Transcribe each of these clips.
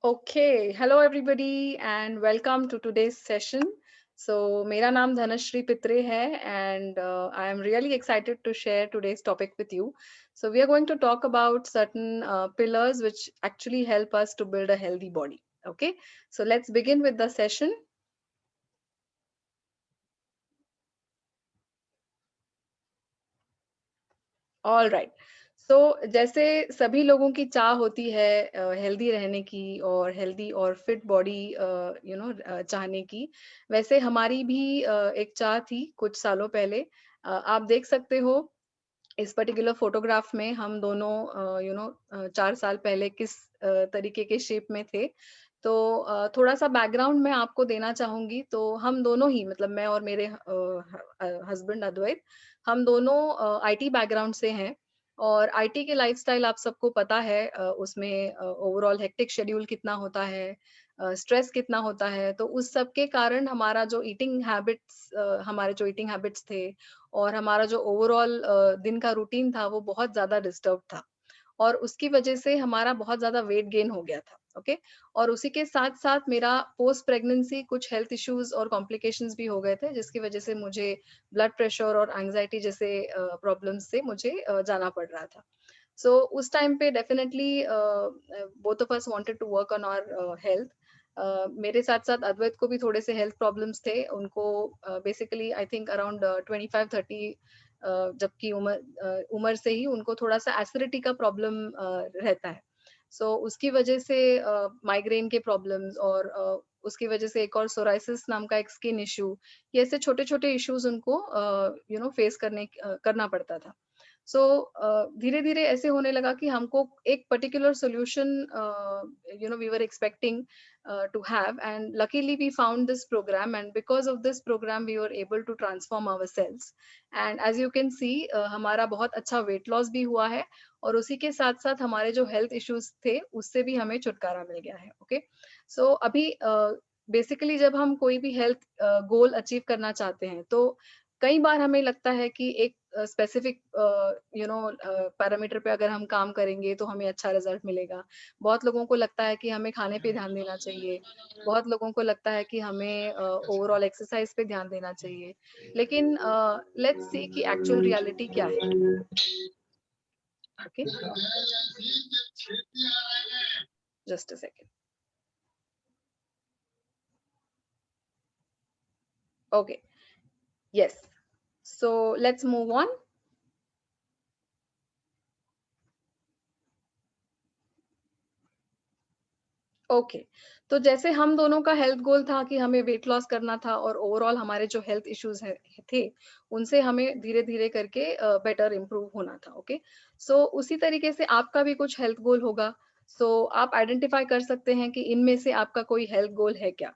Okay, hello everybody and welcome to today's session. So, मेरा नाम धनश्री पित्रे है and I am really excited to share today's topic with you. So, we are going to talk about certain pillars which actually help us to build a healthy body. Okay, so let's begin with the session. All right. So जैसे सभी लोगों की चाह होती है healthy रहने की और हेल्दी और फिट बॉडी चाहने की, वैसे हमारी भी एक चाह थी कुछ सालों पहले। आप देख सकते हो इस पर्टिकुलर फोटोग्राफ में हम दोनों 4 साल पहले किस तरीके के शेप में थे। तो थोड़ा-सा बैकग्राउंड मैं आपको देना चाहूँगी। तो हम दोनों ही मतलब मैं और मेरे हस्बैंड अद्वैत, हम दोनों आईटी बैकग्राउंड से हैं और आईटी के लाइफ़स्टाइल आप सबको पता है, उसमें ओवरऑल हेक्टिक शेड्यूल कितना होता है, स्ट्रेस कितना होता है। तो उस सब के कारण हमारे जो ईटिंग हैबिट्स थे और हमारा जो ओवरऑल दिन का रूटीन था वो बहुत ज़्यादा डिस्टर्ब था और उसकी वजह से हमारा बहुत ज़्यादा वेट गेन हो गया था, ओके? और उसी के साथ-साथ मेरा पोस्ट प्रेगनेंसी कुछ हेल्थ इश्यूज़ और कॉम्प्लिकेशंस भी हो गए थे, जिसकी वजह से मुझे ब्लड प्रेशर और एंग्ज़ायटी जैसे प्रॉब्लम्स से मुझे जाना पड़ रहा था। सो उस टाइम पे definitely both of us wanted to work on our health. मेरे साथ-साथ अद्वैत को भी थोड़े से हेल्थ प्रॉब्लम्स थे। उनको बेसिकली आई थिंक अराउंड 25-30 जबकि उम्र से ही उनको थोड़ा-सा एसिडिटी का प्रॉब्लम रहता है। सो उसकी वजह से माइग्रेन के प्रॉब्लम्स और उसकी वजह से एक और सोरायसिस नाम का एक स्किन इश्यू, ये ऐसे छोटे-छोटे इश्यूज़ उनको फेस करना पड़ता था। सो धीरे-धीरे ऐसे होने लगा कि हमको एक particular solution we were expecting to have, and luckily we found this program, and because of this program we were able to transform ourselves, and as you can see हमारा बहुत अच्छा वेट लॉस भी हुआ है और उसी के साथ साथ हमारे जो हेल्थ इश्यूज थे उससे भी हमें छुटकारा मिल गया है। ओके, सो अभी बेसिकली जब हम कोई भी हेल्थ गोल अचीव करना चाहते हैं तो कई बार हमें लगता है कि एक स्पेसिफिक पैरामीटर पे अगर हम काम करेंगे तो हमें अच्छा रिजल्ट मिलेगा। बहुत लोगों को लगता है कि हमें खाने पे ध्यान देना चाहिए। बहुत लोगों को लगता है कि हमें ओवरऑल एक्सरसाइज पे ध्यान देना चाहिए। लेकिन लेट्स सी कि एक्चुअल रियलिटी क्या है। Okay, just a second. Okay, yes. So let's move on. Okay, तो जैसे हम दोनों का हेल्थ गोल था कि हमें वेट लॉस करना था और ओवरऑल हमारे जो हेल्थ इश्यूज थे उनसे हमें धीरे धीरे करके बेटर इम्प्रूव होना था। ओके, सो उसी तरीके से आपका भी कुछ हेल्थ गोल होगा। सो आप आइडेंटिफाई कर सकते हैं कि इनमें से आपका कोई हेल्थ गोल है क्या।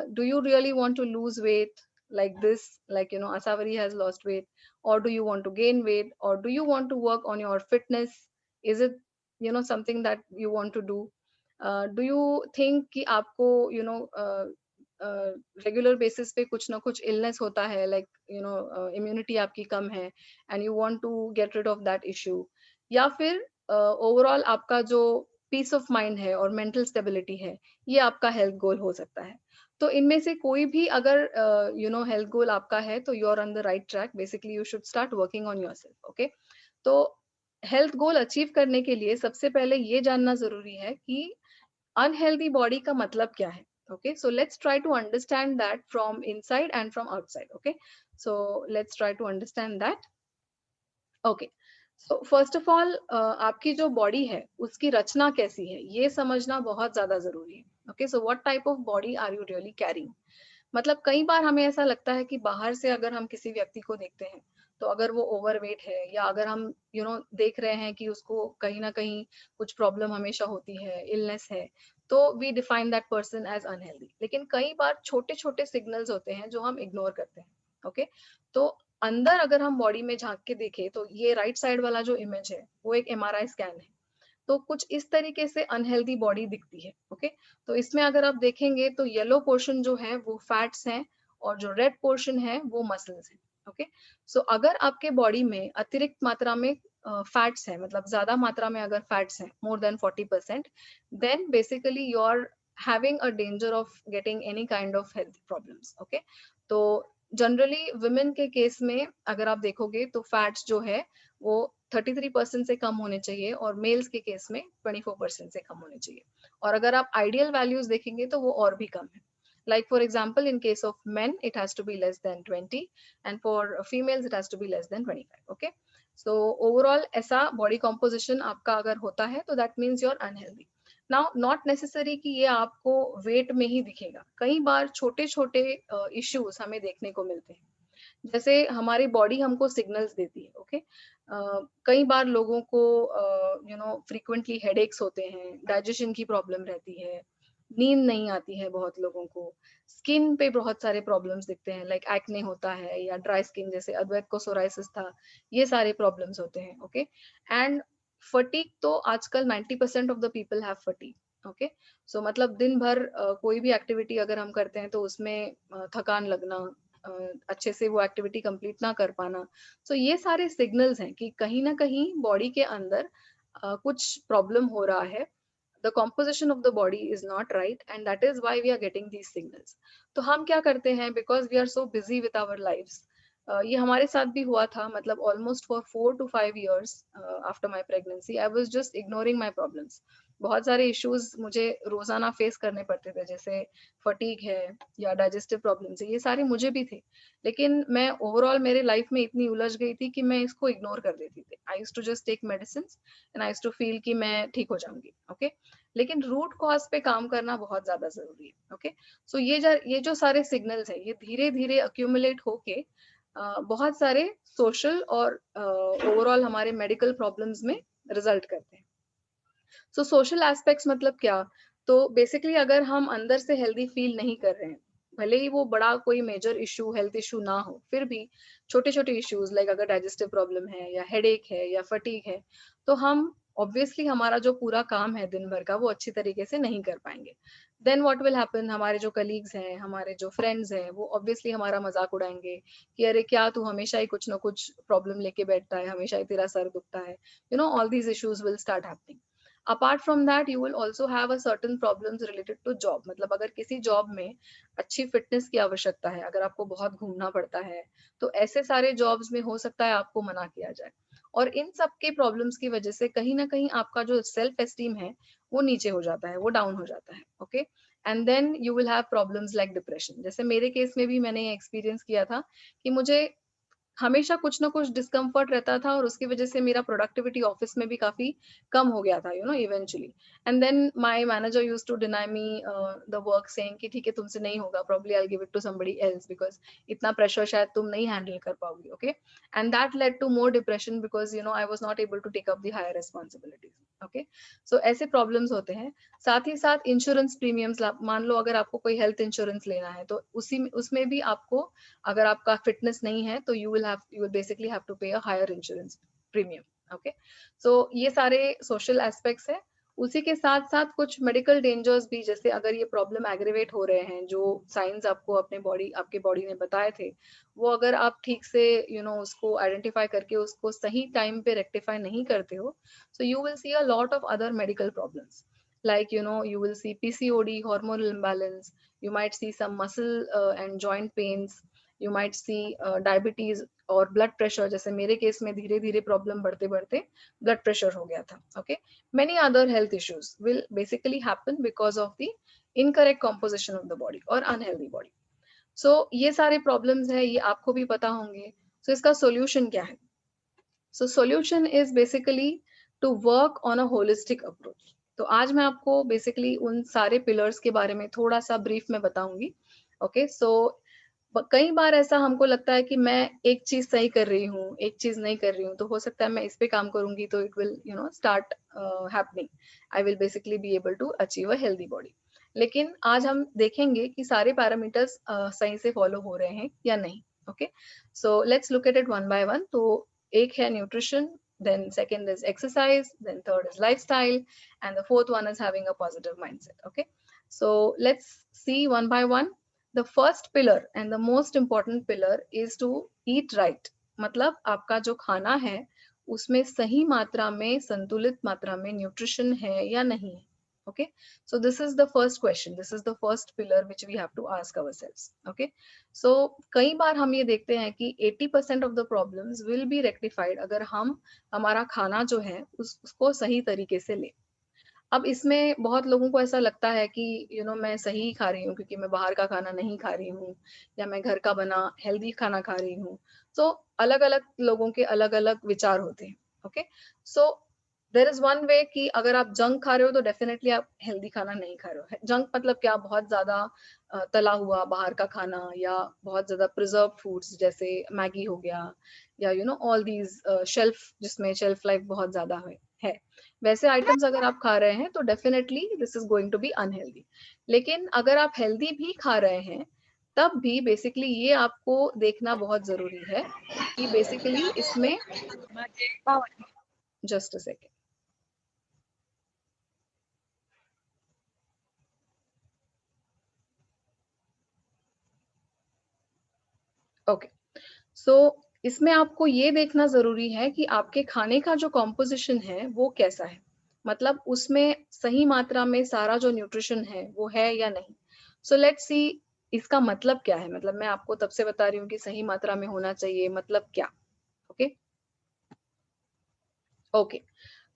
Do you really want to lose weight like this, like Asawari has lost weight, or do you want to gain weight, or do you want to work on your fitness? Is it something that you want to do? Do you think कि आपको regular basis पे कुछ ना कुछ illness होता है, like immunity आपकी कम है and you want to get rid of that issue, या फिर ओवरऑल आपका जो पीस ऑफ माइंड है और मेंटल स्टेबिलिटी है, ये आपका हेल्थ गोल हो सकता है। तो इनमें से कोई भी अगर हेल्थ गोल आपका है तो you are on the right track. Basically you should start working on yourself. Okay, तो हेल्थ गोल अचीव करने के लिए सबसे पहले ये जानना जरूरी है कि अनहेल्दी बॉडी का मतलब क्या है। Okay, so let's try to understand that from inside and from outside. Okay, so let's try to understand that. Okay, so first of all आपकी जो बॉडी है उसकी रचना कैसी है ये समझना बहुत ज्यादा जरूरी है। Okay, so what type of body are you really carrying. मतलब कई बार हमें ऐसा लगता है कि बाहर से अगर हम किसी व्यक्ति को देखते हैं तो अगर वो ओवरवेट है या अगर हम देख रहे हैं कि उसको कहीं ना कहीं कुछ प्रॉब्लम हमेशा होती है, इलनेस है, तो we define that person as unhealthy. लेकिन कई बार छोटे छोटे सिग्नल्स होते हैं जो हम इग्नोर करते हैं। ओके, तो अंदर अगर हम बॉडी में झांक के देखें तो ये राइट साइड वाला जो इमेज है वो एक एमआरआई स्कैन है। तो कुछ इस तरीके से अनहेल्दी बॉडी दिखती है। ओके, तो इसमें अगर आप देखेंगे तो येलो पोर्शन जो है वो फैट्स हैं और जो रेड पोर्शन है वो मसल्स हैं। ओके, सो अगर आपके बॉडी में अतिरिक्त मात्रा में फैट्स है, मतलब ज्यादा मात्रा में अगर फैट्स हैं more than 40%, then basically you are having a danger of getting any kind of health problems. Okay, तो जनरली वुमेन के केस में अगर आप देखोगे तो फैट्स जो है वो 33% से कम होने चाहिए, और मेल्स के केस में 24% से कम होने चाहिए। और अगर आप आइडियल वैल्यूज देखेंगे तो वो और भी कम है। Like for example, in case of men, it has to be less than 20, and for females, it has to be less than 25. Okay, so overall ऐसा body composition आपका अगर होता है तो that means you're unhealthy. Now, not necessary कि ये आपको weight में ही दिखेगा, कई बार छोटे छोटे issues हमें देखने को मिलते हैं। जैसे हमारी बॉडी हमको सिग्नल्स देती है। ओके, कई बार लोगों को फ्रीक्वेंटली हेडेक्स होते हैं, डाइजेशन की प्रॉब्लम रहती है, नींद नहीं आती है बहुत लोगों को, स्किन पे बहुत सारे प्रॉब्लम्स दिखते हैं, लाइक एक्ने होता है या ड्राई स्किन, जैसे अद्वैत को सोराइसिस था, ये सारे प्रॉब्लम्स होते हैं। ओके, एंड फटीग तो आजकल 90% of the people have fatigue. Okay, so मतलब दिन भर कोई भी एक्टिविटी अगर हम करते हैं तो उसमें थकान लगना, अच्छे से वो एक्टिविटी कंप्लीट ना कर पाना, सो ये सारे सिग्नल्स हैं कि कहीं ना कहीं बॉडी के अंदर कुछ प्रॉब्लम हो रहा है। the composition of the body is not right, and that is why we are getting these signals. तो हम क्या करते हैं, because we are so busy with our lives, ये हमारे साथ भी हुआ था, मतलब almost for 4 to 5 years after my pregnancy I was just ignoring my problems. बहुत सारे इश्यूज मुझे रोजाना फेस करने पड़ते थे, जैसे फटीग है या डाइजेस्टिव प्रॉब्लम्स है, ये सारे मुझे भी थे, लेकिन मैं ओवरऑल मेरे लाइफ में इतनी उलझ गई थी कि मैं इसको इग्नोर कर देती थी। I used to just take medicine and I used to feel कि मैं ठीक हो जाऊंगी। ओके, लेकिन रूट कॉज पे काम करना बहुत ज्यादा जरूरी है। ओके, सो ये जो सारे सिग्नल्स है, ये धीरे धीरे अक्यूमुलेट होके बहुत सारे सोशल और ओवरऑल हमारे मेडिकल प्रॉब्लम्स में रिजल्ट करते हैं। सो सोशल एस्पेक्ट्स मतलब क्या, तो बेसिकली अगर हम अंदर से हेल्दी फील नहीं कर रहे हैं, भले ही वो बड़ा कोई मेजर इशू, हेल्थ इशू ना हो, फिर भी छोटे छोटे इश्यूज लाइक अगर डाइजेस्टिव प्रॉब्लम है या हेडेक है या फटीग है, तो हम ऑब्वियसली हमारा जो पूरा काम है दिन भर का वो अच्छी तरीके से नहीं कर पाएंगे। देन व्हाट विल हैपन, हमारे जो कलीग्स हैं, हमारे जो फ्रेंड्स हैं, वो ऑब्वियसली हमारा मजाक उड़ाएंगे कि अरे क्या तू हमेशा ही कुछ ना कुछ प्रॉब्लम लेके बैठता है, हमेशा ही तेरा सर दुखता है, all these issues will start happening. Apart from that you will also have a certain problems related to job, मतलब अगर किसी जॉब में अच्छी फिटनेस की आवश्यकता है, अगर आपको बहुत घूमना पड़ता है, तो ऐसे सारे जॉब्स में हो सकता है आपको मना किया जाए। और इन सब के प्रॉब्लम्स की वजह से कहीं ना कहीं आपका जो सेल्फ एस्टीम है वो नीचे हो जाता है, वो डाउन हो जाता है। Okay, and then you will have problems like depression. जैसे मेरे केस में भी मैंने ये एक्सपीरियंस किया था कि मुझे हमेशा कुछ ना कुछ डिस्कम्फर्ट रहता था, और उसकी वजह से मेरा प्रोडक्टिविटी ऑफिस में भी काफी कम हो गया था, eventually. And then my manager used to deny me the work, saying कि ठीक है तुमसे नहीं होगा, probably I will give it to somebody else, because इतना प्रेशर शायद तुम नहीं हैंडल कर पाओगी। Okay, and that led to more depression, because I was not able to take up the higher responsibilities. Okay, so ऐसे problems होते हैं। साथ ही साथ इंश्योरेंस प्रीमियम्स, मान लो अगर आपको कोई हेल्थ इंश्योरेंस लेना है, तो उसमें भी आपको, अगर आपका फिटनेस नहीं है, तो you will basically have to pay a higher insurance premium. Okay, so ये सारे सोशल एस्पेक्ट्स है। उसी के साथ साथ कुछ मेडिकल डेंजर्स भी, जैसे अगर ये प्रॉब्लम एग्रीवेट हो रहे हैं, जो साइंस आपको आपके बॉडी ने बताए थे, वो अगर आप ठीक से उसको आइडेंटिफाई करके उसको सही टाइम पे रेक्टिफाई नहीं करते हो, so you will see a lot of other medical problems, like you will see PCOD, hormonal imbalance, you might see some muscle and joint pains, you might see diabetes और blood pressure. जैसे मेरे case में धीरे धीरे problem बढ़ते बढ़ते blood pressure हो गया था। Okay, many other health issues will basically happen because of the incorrect composition of the body और अनहेल्दी बॉडी। सो ये सारे प्रॉब्लम्स है, ये आपको भी पता होंगे। सो इसका सोल्यूशन क्या है? So solution is basically to work on a holistic approach. तो आज मैं आपको बेसिकली उन सारे पिलर्स के बारे में थोड़ा सा ब्रीफ में बताऊंगी। ओके, सो कई बार ऐसा हमको लगता है कि मैं एक चीज सही कर रही हूँ, एक चीज नहीं कर रही हूँ, तो हो सकता है मैं इस पे काम करूंगी तो it will start happening, I will basically be able to achieve a healthy body. लेकिन आज हम देखेंगे कि सारे पैरामीटर्स सही से फॉलो हो रहे हैं या नहीं। Okay, so let's look at it one by one. तो एक है nutrition, then second is exercise, then third is lifestyle, and the fourth one is having a positive mindset. Okay, so let's see one by one. The first pillar and the most important pillar is to eat right. मतलब आपका जो खाना है उसमें सही मात्रा में, संतुलित मात्रा में न्यूट्रिशन है या नहीं है। Okay, so this is the first question, this is the first pillar which we have to ask ourselves. Okay, so कई बार हम ये देखते हैं कि 80% of the problems will be rectified अगर हम हमारा खाना जो है उसको सही तरीके से लें। अब इसमें बहुत लोगों को ऐसा लगता है कि मैं सही खा रही हूँ क्योंकि मैं बाहर का खाना नहीं खा रही हूँ, या मैं घर का बना हेल्दी खाना खा रही हूँ। तो अलग-अलग लोगों के अलग-अलग विचार होते हैं। Okay, so there is one way कि अगर आप जंक खा रहे हो तो डेफिनिटली आप हेल्दी खाना नहीं खा रहे हो। जंक मतलब क्या? बहुत ज़्यादा तला हुआ बाहर का खाना, या बहुत ज़्यादा प्रिजर्व्ड फूड्स जैसे मैगी हो गया, या ऑल दीज़ शेल्फ जिसमें शेल्फ लाइफ बहुत ज़्यादा है। वैसे आइटम्स अगर आप खा रहे हैं तो definitely this is going to be unhealthy. लेकिन अगर आप हेल्दी भी खा रहे हैं तब भी बेसिकली ये आपको देखना बहुत जरूरी है कि बेसिकली इसमें, जस्ट अ सेकेंड, ओके, सो इसमें आपको ये देखना जरूरी है कि आपके खाने का जो कॉम्पोजिशन है वो कैसा है, मतलब उसमें सही मात्रा में सारा जो न्यूट्रिशन है वो है या नहीं। सो लेट्स सी इसका मतलब क्या है, मतलब मैं आपको तब से बता रही हूँ कि सही मात्रा में होना चाहिए, मतलब क्या। ओके, ओके,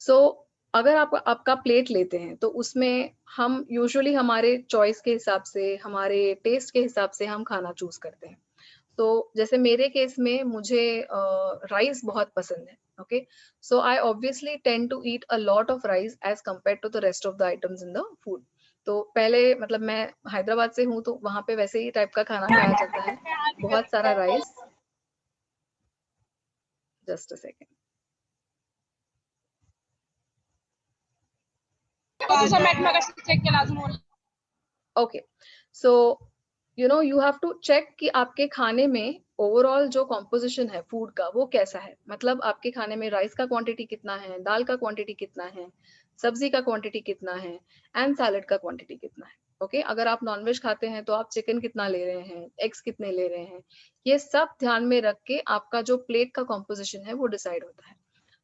सो अगर आप आपका प्लेट लेते हैं तो उसमें हम यूजुअली हमारे चॉइस के हिसाब से, हमारे टेस्ट के हिसाब से हम खाना चूज करते हैं। तो जैसे मेरे केस में मुझे राइस बहुत पसंद है। Okay, so I obviously tend to eat a lot of rice as compare to the rest of the items in the food. तो पहले मतलब मैं हैदराबाद से हूँ तो वहां पे वैसे ही टाइप का खाना खाया जाता है, बहुत सारा rice. Just a second, okay, so you have to check कि आपके खाने में ओवरऑल जो कॉम्पोजिशन है फूड का वो कैसा है, मतलब आपके खाने में राइस का क्वांटिटी कितना है, दाल का क्वांटिटी कितना है, सब्जी का क्वांटिटी कितना है, एंड सैलेड का क्वांटिटी कितना है। ओके, अगर आप नॉनवेज खाते हैं तो आप चिकन कितना ले रहे हैं, एग्स कितने ले रहे हैं, ये सब ध्यान में रख के आपका जो प्लेट का कॉम्पोजिशन है वो डिसाइड होता है।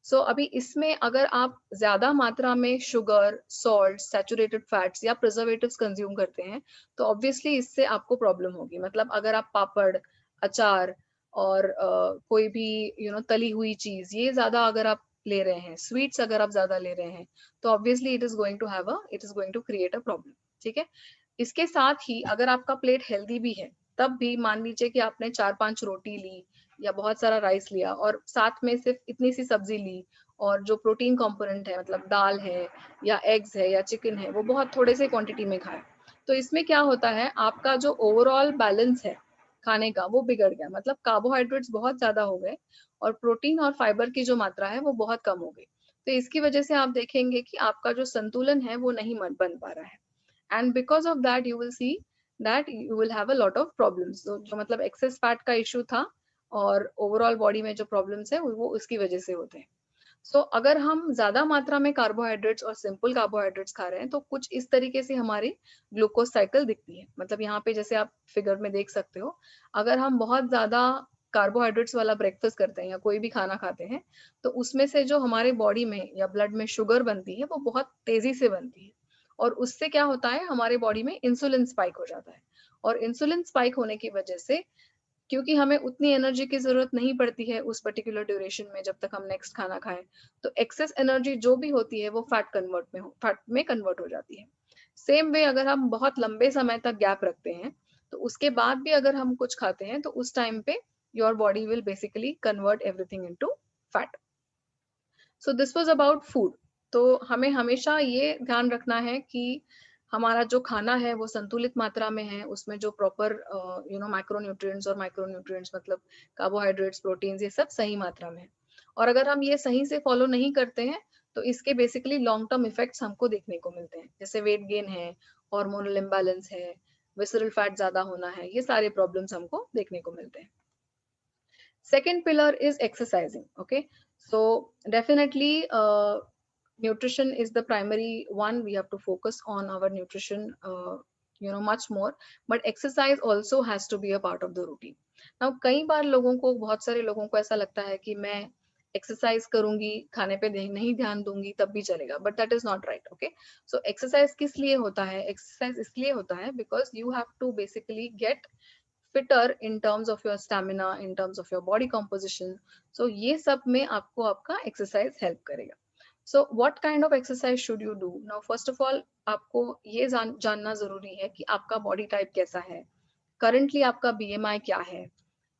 अभी इसमें अगर आप ज्यादा मात्रा में शुगर, सॉल्ट, सैचुरेटेड फैट्स या प्रिजर्वेटिव्स कंज्यूम करते हैं तो ऑब्वियसली इससे आपको प्रॉब्लम होगी। मतलब अगर आप पापड़, अचार और कोई भी तली हुई चीज ये ज्यादा अगर आप ले रहे हैं, स्वीट्स अगर आप ज्यादा ले रहे हैं, तो obviously it is going to create a problem. ठीक है, इसके साथ ही अगर आपका प्लेट हेल्दी भी है तब भी मान लीजिए कि आपने 4-5 रोटी ली या बहुत सारा राइस लिया और साथ में सिर्फ इतनी सी सब्जी ली, और जो प्रोटीन कंपोनेंट है मतलब दाल है या एग्स है या चिकन है वो बहुत थोड़े से क्वांटिटी में खाए, तो इसमें क्या होता है आपका जो ओवरऑल बैलेंस है खाने का वो बिगड़ गया, मतलब कार्बोहाइड्रेट्स बहुत ज्यादा हो गए और प्रोटीन और फाइबर की जो मात्रा है वो बहुत कम हो गई। तो इसकी वजह से आप देखेंगे कि आपका जो संतुलन है वो नहीं बन पा रहा है, and because of that you will see that you will have a lot of problems. तो जो मतलब एक्सेस फैट का इशू था और ओवरऑल बॉडी में जो प्रॉब्लम्स है वो उसकी वजह से होते हैं। अगर हम ज्यादा मात्रा में कार्बोहाइड्रेट्स और सिंपल कार्बोहाइड्रेट्स खा रहे हैं तो कुछ इस तरीके से हमारी ग्लूकोज साइकिल दिखती है। मतलब यहाँ पे जैसे आप फिगर में देख सकते हो, अगर हम बहुत ज्यादा कार्बोहाइड्रेट्स वाला ब्रेकफास्ट करते हैं या कोई भी खाना खाते हैं तो उसमें से जो हमारे बॉडी में या ब्लड में शुगर बनती है वो बहुत तेजी से बनती है, और उससे क्या होता है हमारे बॉडी में इंसुलिन स्पाइक हो जाता है। और इंसुलिन स्पाइक होने की वजह से, क्योंकि हमें उतनी एनर्जी की जरूरत नहीं पड़ती है उस पर्टिकुलर ड्यूरेशन में जब तक हम नेक्स्ट खाना खाएं, तो एक्सेस एनर्जी जो भी होती है वो फैट में कन्वर्ट हो जाती है। सेम वे अगर हम बहुत लंबे समय तक गैप रखते हैं तो उसके बाद भी अगर हम कुछ खाते हैं तो उस टाइम पे your body will basically convert everything into fat. So this was about food. तो हमें हमेशा ये ध्यान रखना है कि हमारा जो खाना है वो संतुलित मात्रा में है, उसमें जो प्रॉपर मैक्रोन्यूट्रिएंट्स और माइक्रोन्यूट्रिएंट्स मतलब कार्बोहाइड्रेट्स, प्रोटीन्स ये सब सही मात्रा में है। और अगर हम ये सही से फॉलो नहीं करते हैं तो इसके बेसिकली लॉन्ग टर्म इफेक्ट्स हमको देखने को मिलते हैं, जैसे वेट गेन है, हार्मोनल इम्बैलेंस है, विसरल फैट ज्यादा होना है, ये सारे प्रॉब्लम्स हमको देखने को मिलते हैं। Second pillar is exercising. Okay, so definitely nutrition is the primary one. We have to focus on our nutrition much more, but exercise also has to be a part of the routine. Now कई बार लोगों को, बहुत सारे लोगों को ऐसा लगता है कि मैं एक्सरसाइज करूंगी, खाने पे नहीं ध्यान दूंगी तब भी चलेगा, but that is not right. Okay, so exercise किस लिए होता है? एक्सरसाइज इसलिए होता है because you have to basically get fitter in terms of your stamina, in terms of your body composition. So ये सब में आपको आपका exercise help करेगा. So what kind of exercise should you do? Now first of all आपको ये जानना जरूरी है कि आपका body type कैसा है, currently आपका BMI क्या है,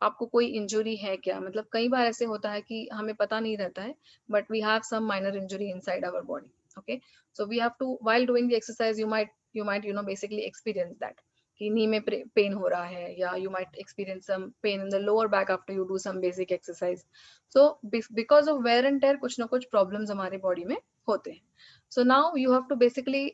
आपको कोई इंजुरी है क्या? मतलब कई बार ऐसे होता है कि हमें पता नहीं रहता है, but we have some minor injury inside our body. Okay, so we have to while doing the exercise you know basically experience that कि नी में पेन हो रहा है, या you might experience some pain in the lower back after you do some basic exercise. So because of wear and tear कुछ ना कुछ problems हमारे बॉडी में होते हैं। So now you have to basically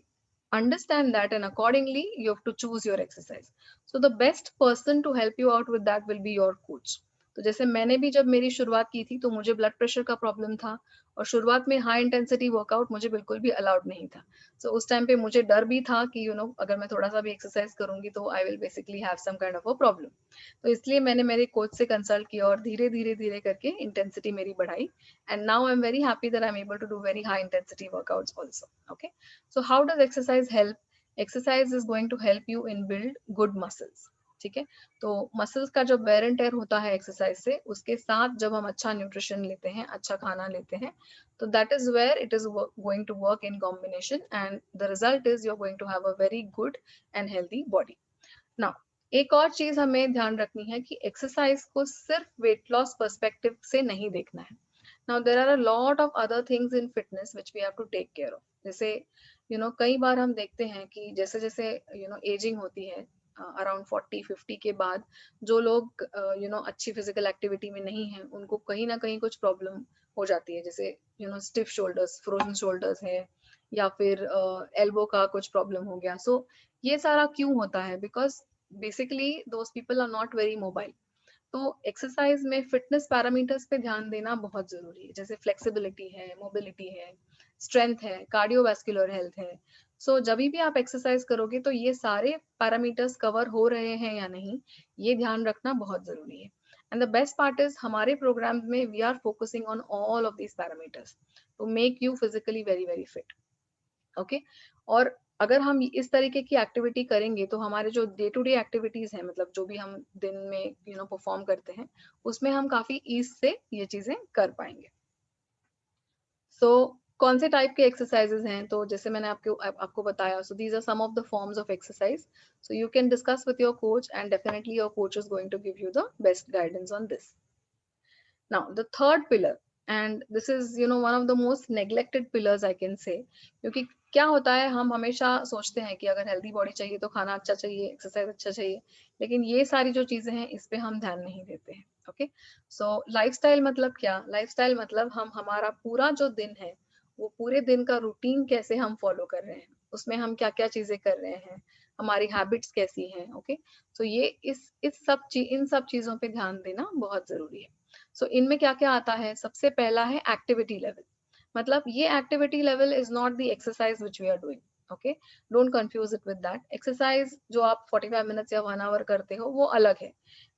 understand that, and accordingly you have to choose your exercise. So the best person to help you out with that will be your coach. तो जैसे मैंने भी जब मेरी शुरुआत की थी तो मुझे ब्लड प्रेशर का प्रॉब्लम था, और शुरुआत में हाई इंटेंसिटी वर्कआउट मुझे बिल्कुल भी अलाउड नहीं था। सो उस टाइम पे मुझे डर भी था कि अगर मैं थोड़ा सा भी एक्सरसाइज करूंगी तो I will basically have some kind of a problem. तो इसलिए मैंने मेरे कोच से कंसल्ट किया और धीरे धीरे धीरे करके इंटेंसिटी मेरी बढ़ाई, and now I am very happy that I am able to do very high intensity workouts also. Okay, so how does exercise help? Exercise is going to help you in build good muscles. ठीक है, तो muscles का जो where and टेयर होता है exercise से, उसके साथ जब हम अच्छा न्यूट्रिशन लेते हैं, अच्छा खाना लेते हैं, तो that is where it is going to work in combination, and the result is you are going to have a very good and healthy body. Now एक और चीज हमें ध्यान रखनी है कि एक्सरसाइज को सिर्फ वेट लॉस पर्सपेक्टिव से नहीं देखना है। Now there are a lot of other things in fitness which we have to take care of. जैसे कई बार हम देखते हैं कि जैसे जैसे एजिंग होती है, अराउंड 40-50 के बाद जो लोग अच्छी फिजिकल एक्टिविटी में नहीं है, उनको कहीं ना कहीं कुछ प्रॉब्लम हो जाती है, जैसे स्टिफ शोल्डर्स, फ्रोजन शोल्डर्स है, या फिर एल्बो का कुछ प्रॉब्लम हो गया। सो ये सारा क्यों होता है? Because basically those people are not very mobile. तो एक्सरसाइज में फिटनेस पैरामीटर्स पे ध्यान देना बहुत जरूरी है, जैसे फ्लेक्सिबिलिटी है, मोबिलिटी है, स्ट्रेंथ है, कार्डियोवैस्कुलर हेल्थ है। सो जब भी आप एक्सरसाइज करोगे तो ये सारे पैरामीटर्स कवर हो रहे हैं या नहीं, ये ध्यान रखना बहुत जरूरी है। And the best part is हमारे प्रोग्राम में we are focusing on all of these parameters to make you physically very very fit. Okay, और अगर हम इस तरीके की एक्टिविटी करेंगे तो हमारे जो डे टू डे एक्टिविटीज हैं, मतलब जो भी हम दिन में परफॉर्म करते हैं, उसमें हम काफी ईज से ये चीजें कर पाएंगे। सो कौन से टाइप के एक्सरसाइजेज हैं? तो जैसे मैंने आपको बताया, so these are some of the forms of exercise. So you can discuss with your coach, and definitely your coach is going to give you the best guidance on this. Now the third pillar, and this is one of the most neglected pillars I can say, क्योंकि क्या होता है, हम हमेशा सोचते हैं कि अगर हेल्दी बॉडी चाहिए तो खाना अच्छा चाहिए, एक्सरसाइज अच्छा चाहिए, लेकिन ये सारी जो चीजें हैं इस पे हम ध्यान नहीं देते हैं। ओके, सो लाइफस्टाइल मतलब क्या? लाइफस्टाइल मतलब हम हमारा पूरा जो दिन है, वो पूरे दिन का रूटीन कैसे हम फॉलो कर रहे हैं, उसमें हम क्या क्या चीजें कर रहे हैं, हमारी हैबिट्स कैसी हैं। ओके, सो ये इन सब चीजों पे ध्यान देना बहुत जरूरी है। सो इनमें क्या क्या आता है? सबसे पहला है एक्टिविटी लेवल। मतलब ये activity level is not the exercise which we are doing. Okay, don't confuse it with that. Exercise जो आप 45 मिनट्स या 1 आवर करते हो वो अलग है,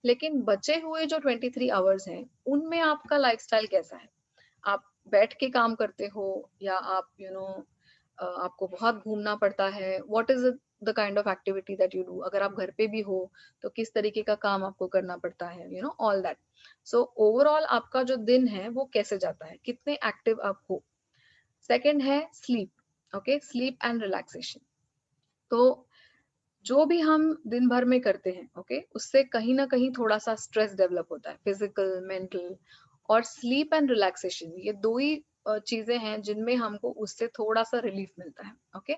लेकिन बचे हुए जो 23 आवर्स हैं उनमें आपका लाइफस्टाइल कैसा है? आप बैठ के काम करते हो, या आप आपको बहुत घूमना पड़ता है? What is the kind of activity that you do? अगर आप घर पे भी हो तो किस तरीके का काम आपको करना पड़ता है, ऑल दैट। सो ओवरऑल आपका जो दिन है वो कैसे जाता है, कितने एक्टिव आप हो। सेकंड है sleep. Okay, sleep and relaxation. तो जो भी हम दिन भर में करते हैं, ओके, उससे कहीं ना कहीं थोड़ा सा स्ट्रेस डेवलप होता है, फिजिकल, मेंटल। और स्लीप एंड रिलैक्सेशन ये दो ही चीजें हैं जिनमें हमको उससे थोड़ा सा रिलीफ मिलता है। ओके,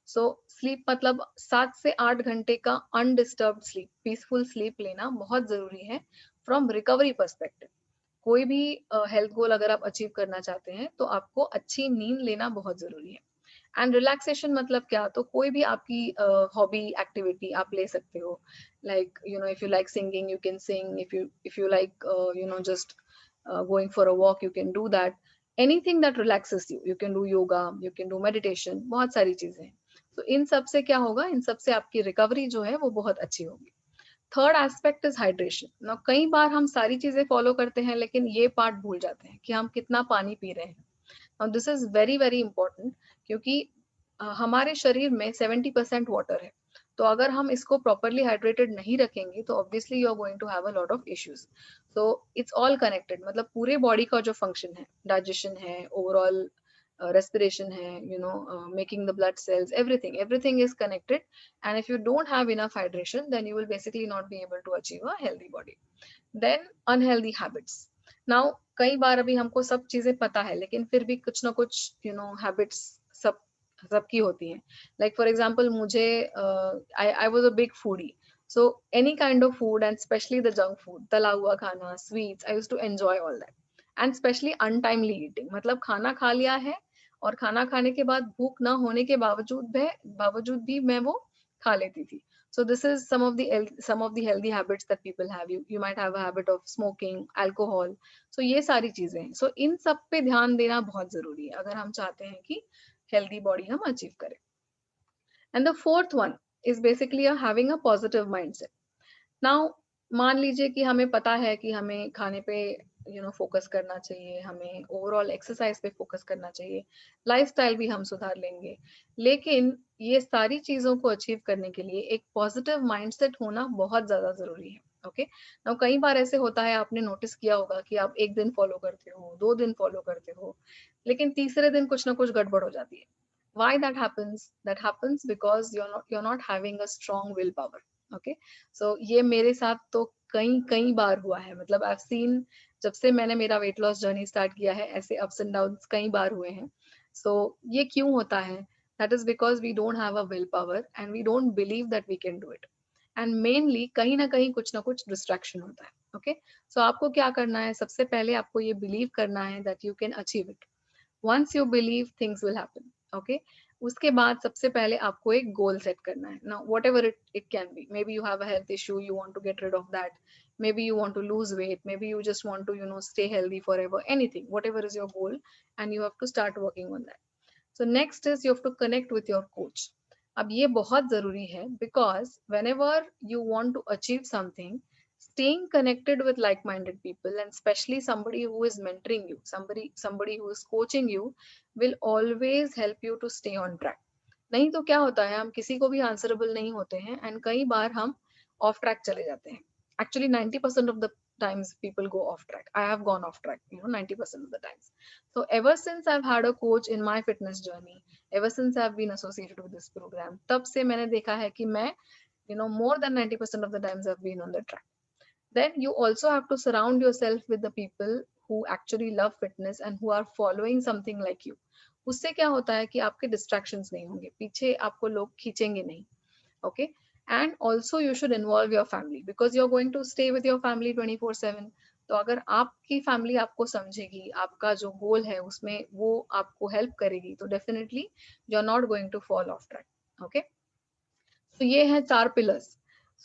सो स्लीप मतलब 7 से 8 घंटे का अनडिस्टर्ब्ड स्लीप, पीसफुल स्लीप लेना बहुत जरूरी है फ्रॉम रिकवरी पर्सपेक्टिव। कोई भी हेल्थ गोल अगर आप अचीव करना चाहते हैं तो आपको अच्छी नींद लेना बहुत जरूरी है। एंड रिलैक्सेशन मतलब क्या? तो कोई भी आपकी हॉबी एक्टिविटी आप ले सकते हो, like if you like singing you can sing, if you like just going for a walk you can do that. Anything that relaxes you, you can do yoga, you can do meditation, बहुत सारी चीजें हैं। तो इन सब से क्या होगा? इन सब से आपकी रिकवरी जो है वो बहुत अच्छी होगी। Third aspect is hydration. ना कई बार हम सारी चीजें फॉलो करते हैं लेकिन ये पार्ट भूल जाते हैं कि हम कितना पानी पी रहे हैं। Now this is very very important, क्योंकि हमारे शरीर में 70% वाटर है। तो अगर हम इसको प्रॉपरली हाइड्रेटेड नहीं रखेंगे तो obviously you are going to have a lot of issues. So it's all connected, मतलब पूरे बॉडी का जो फंक्शन है, डाइजेशन है, overall respiration hai, making the blood cells, everything is connected. And if you don't have enough hydration, then you will basically not be able to achieve a healthy body. Then unhealthy habits. Now कई बार अभी हमको सब चीजें पता है लेकिन फिर भी कुछ ना कुछ हैबिट्स सब सबकी होती हैं। लाइक फॉर एग्जांपल मुझे I was a big foodie, so any kind of food and specially the junk food, तला हुआ खाना, sweets, I used to enjoy all that. And specially untimely eating, मतलब खाना खा लिया है और खाना खाने के बाद भूख ना होने के बावजूद भी मैं वो खा लेती थी। So this is some of the healthy habits that people have. You might have a habit of smoking, alcohol. So ये सारी चीजें हैं। So इन सब पे ध्यान देना बहुत जरूरी है अगर हम चाहते हैं कि healthy body हम achieve करें। And the fourth one is basically having a positive mindset. Now मान लीजिए कि हमें पता है कि हमें खाने पे फोकस करना चाहिए, हमें ओवरऑल एक्सरसाइज पे फोकस करना चाहिए, लाइफस्टाइल भी हम सुधार लेंगे, लेकिन ये सारी चीजों को अचीव करने के लिए एक पॉजिटिव माइंडसेट होना बहुत ज्यादा जरूरी है। ओके, नाउ कई बार ऐसे होता है, आपने नोटिस किया होगा कि आप एक दिन फॉलो करते हो, 2 दिन फॉलो करते हो, लेकिन तीसरे दिन कुछ ना कुछ गड़बड़ हो जाती है। why that happens because you're not having a strong willpower. Okay, so ये मेरे साथ तो कई कई बार हुआ है, मतलब आई हैव सीन, जब से मैंने मेरा वेट लॉस जर्नी स्टार्ट किया है ऐसे अप्स एंड डाउन्स कई बार हुए हैं। सो ये क्यों होता है? That is because we don't have a will power and we don't believe that we can do it. And mainly कहीं ना कुछ डिस्ट्रैक्शन होता है। ओके, सो आपको क्या करना है, सबसे पहले आपको ये बिलीव करना है that you can achieve it. Once you believe, things will happen. Okay, उसके बाद सबसे पहले आपको एक गोल सेट करना है। Now whatever it can be, maybe you have a health issue, you want to get rid of that, maybe you want to lose weight, maybe you just want to stay healthy forever, anything, whatever is your goal, and you have to start working on that. So next is you have to connect with your coach. अब ये बहुत जरूरी है because whenever you want to achieve something, staying connected with like-minded people and especially somebody who is mentoring you, somebody who is coaching you, will always help you to stay on track. नहीं तो क्या होता है, हम किसी को भी answerable नहीं होते हैं एंड कई बार हम ऑफ ट्रैक चले जाते हैं। Actually 90% of the times people go off track. I have gone off track 90% of the times. So ever since I've had a coach in my fitness journey, ever since I've been associated with this program, तब से मैंने देखा है कि मैं more than 90% of the times I've been on the track. Then you also have to surround yourself with the people who actually love fitness and who are following something like you. उससे क्या होता है कि आपके distractions नहीं होंगे, पीछे आपको लोग खींचेंगे नहीं। Okay, and also you should involve your family because you're going to stay with your family 24/7. तो अगर आपकी फैमिली आपको समझेगी, आपका जो गोल है उसमें वो आपको हेल्प करेगी, तो definitely you are not going to fall off track. Okay, तो ये है 4 पिलर्स।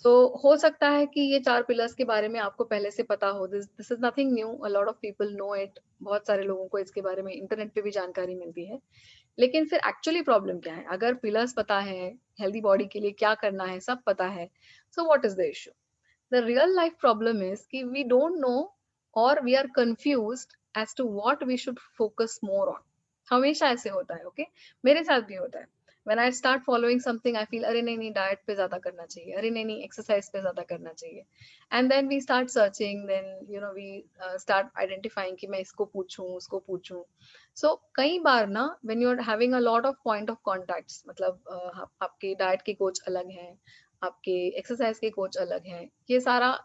सो हो सकता है कि ये 4 पिलर्स के बारे में आपको पहले से पता हो, this is nothing new, a lot of people know it, बहुत सारे लोगों को इसके बारे में इंटरनेट पे भी जानकारी मिलती है। लेकिन फिर एक्चुअली प्रॉब्लम क्या है? अगर पिलर्स पता है, हेल्दी बॉडी के लिए क्या करना है सब पता है, so what is the issue? The real life problem is कि वी डोंट नो और we are confused as to what we should focus more on. हमेशा ऐसे होता है। ओके, मेरे साथ भी होता है। when I start following something, I feel अरे नहीं नहीं डाइट पे ज्यादा करना चाहिए, अरे नहीं नहीं एक्सरसाइज पे ज्यादा करना चाहिए, and then we start searching, then we start identifying कि मैं इसको पूछूं उसको पूछूं। सो कई बार ना when you are having a lot of point of contacts, मतलब आपके डाइट के कोच अलग हैं, आपके एक्सरसाइज के कोच अलग हैं, ये सारा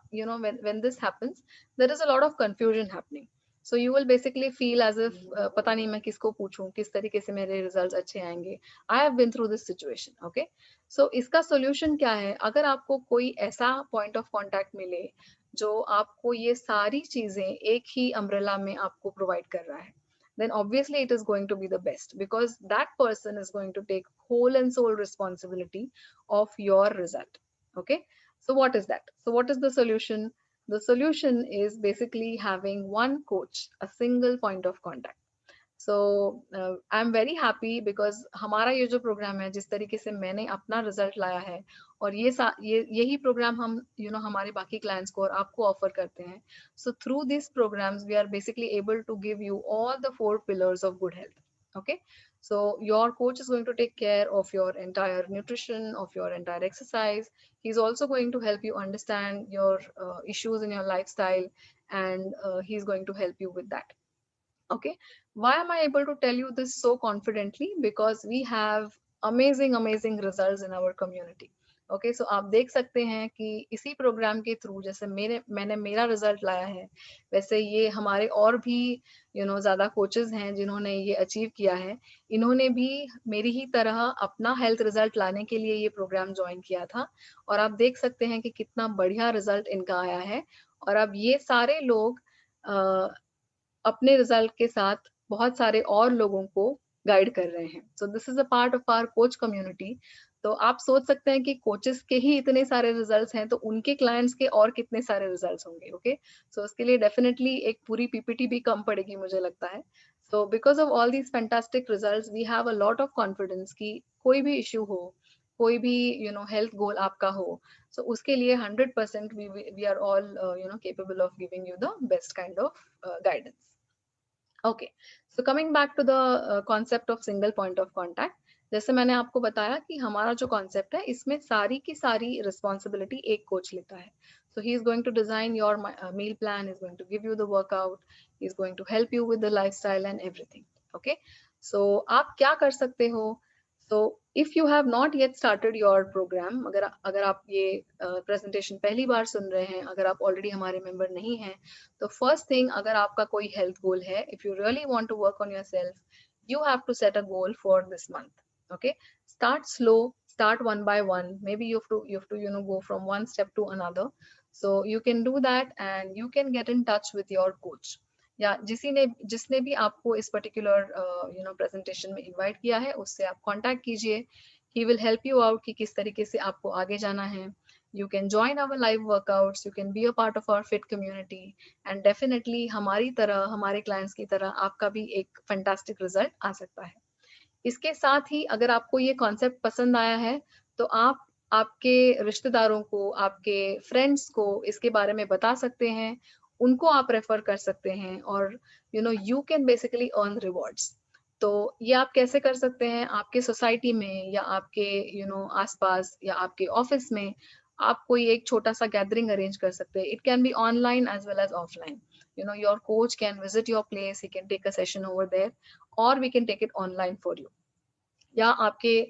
when this happens, there is a lot of confusion happening. So you will basically feel as if पता नहीं मैं किसको पूछूं, किस तरीके से मेरे रिजल्ट्स अच्छे आएंगे। I have been through this situation. Okay, so इसका solution क्या है? अगर आपको कोई ऐसा point of contact मिले जो आपको ये सारी चीजें एक ही umbrella में आपको provide कर रहा है, then obviously it is going to be the best because that person is going to take whole and sole responsibility of your result. Okay, so what is that? So what is the solution? The solution is basically having one coach, a single point of contact. So I am very happy because हमारा ये जो programme है, जिस तरीके से मैंने अपना result लाया है, और यही प्रोग्राम हम हमारे बाकी क्लाइंट्स को और आपको ऑफर करते हैं. So through this programs we are basically able to give you all the 4 pillars of good health. Okay, so your coach is going to take care of your entire nutrition, of your entire exercise. He's also going to help you understand your issues in your lifestyle, and he's going to help you with that. Okay, why am I able to tell you this so confidently? Because we have amazing results in our community. Okay, so आप देख सकते हैं कि इसी programme के through, जैसे मैंने मेरा रिजल्ट लाया है, वैसे ये हमारे और भी ज्यादा कोचेस हैं जिन्होंने ये अचीव किया है. इन्होंने भी मेरी ही तरह अपना हेल्थ रिजल्ट लाने के लिए ये प्रोग्राम ज्वाइन किया था, और आप देख सकते हैं कि कितना बढ़िया रिजल्ट इनका आया है. और अब ये सारे लोग अपने रिजल्ट के साथ बहुत सारे और लोगों को गाइड कर रहे हैं. So this is a part of our coach community. तो आप सोच सकते हैं कि कोचेस के ही इतने सारे रिजल्ट्स हैं, तो उनके क्लाइंट्स के और कितने सारे रिजल्ट्स होंगे. ओके, सो उसके लिए डेफिनेटली एक पूरी पीपीटी भी कम पड़ेगी, मुझे लगता है. So because of all these fantastic results we have a lot of confidence कि कोई भी इश्यू हो, कोई भी हेल्थ गोल आपका हो, so उसके लिए 100% we are all capable of giving you the best kind of guidance. Okay, so coming back to the concept of single point of contact. जैसे मैंने आपको बताया कि हमारा जो कॉन्सेप्ट है, इसमें सारी की सारी रिस्पॉन्सिबिलिटी एक कोच लेता है. So he is going to design your meal plan, is going to give you the workout, is going to help you with the lifestyle and everything. Okay, so आप क्या कर सकते हो? So if you have not yet started your program, अगर आप ये presentation पहली बार सुन रहे हैं, अगर आप already हमारे member नहीं हैं, तो first thing, अगर आपका कोई health goal है, if you really want to work on yourself, you have to set a goal for this month. Okay, start slow, start one by one. Maybe you have to go from one step to another. So you can do that, and you can get in touch with your coach, या जिसने भी आपको इस particular presentation में invite किया है, उससे आप कांटेक्ट कीजिए. He will help you out कि किस तरीके से आपको आगे जाना है. You can join our live workouts, you can be a part of our fit community, and definitely हमारी तरह, हमारे क्लाइंट्स की तरह आपका भी एक फैंटास्टिक रिजल्ट आ सकता है. इसके साथ ही अगर आपको ये कॉन्सेप्ट पसंद आया है, तो आप आपके रिश्तेदारों को, आपके फ्रेंड्स को इसके बारे में बता सकते हैं. उनको आप रेफर कर सकते हैं, और you can basically earn rewards. तो ये आप कैसे कर सकते हैं? आपके सोसाइटी में, या आपके आसपास, या आपके ऑफिस में आप कोई एक छोटा सा गैदरिंग अरेंज कर सकते हैं. It can be online as well as offline. Your coach can visit your place, he can take a session over there, और we can take it online for you. या आपके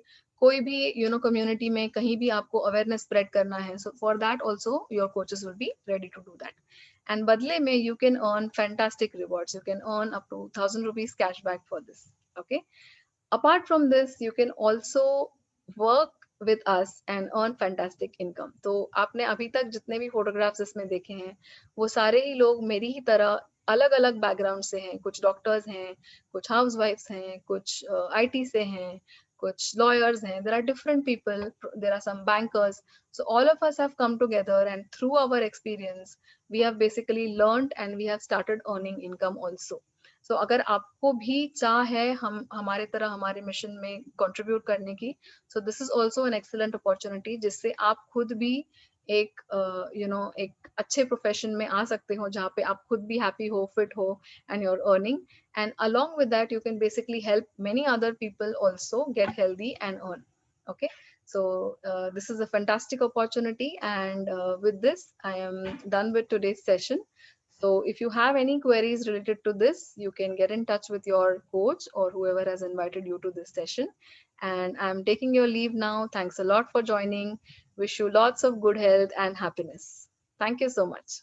कोई भी कम्युनिटी में कहीं भी आपको अवेयरनेस स्प्रेड करना है, so for that also your coaches will be ready to do that. And बदले में you can earn fantastic rewards, you can earn up to 1,000 rupees cash back for this. Okay, apart from this you can also work with us and earn fantastic income. तो आपने अभी तक जितने भी photographs इसमें देखे हैं, वो सारे ही लोग मेरी ही तरह अलग अलग बैकग्राउंड से हैं. कुछ डॉक्टर्स हैं, कुछ हाउसवाइफ्स हैं, कुछ आईटी से हैं, कुछ lawyers हैं. There are different people, there are some bankers. So all of us have come together, and through our experience we have basically learned, and we have started earning income also. सो अगर आपको भी चाह है हम हमारे तरह हमारे मिशन में कंट्रीब्यूट करने की, सो this is also an excellent opportunity, जिससे आप खुद भी एक एक अच्छे प्रोफेशन में आ सकते हो, जहाँ पे आप खुद भी हैप्पी हो, फिट हो, and you are earning. And along with that you can basically help many other people also get healthy and earn. Okay, so this is a fantastic opportunity, and with this I am done with today's session. So if you have any queries related to this, you can get in touch with your coach or whoever has invited you to this session. And I'm taking your leave now. Thanks a lot for joining. Wish you lots of good health and happiness. Thank you so much.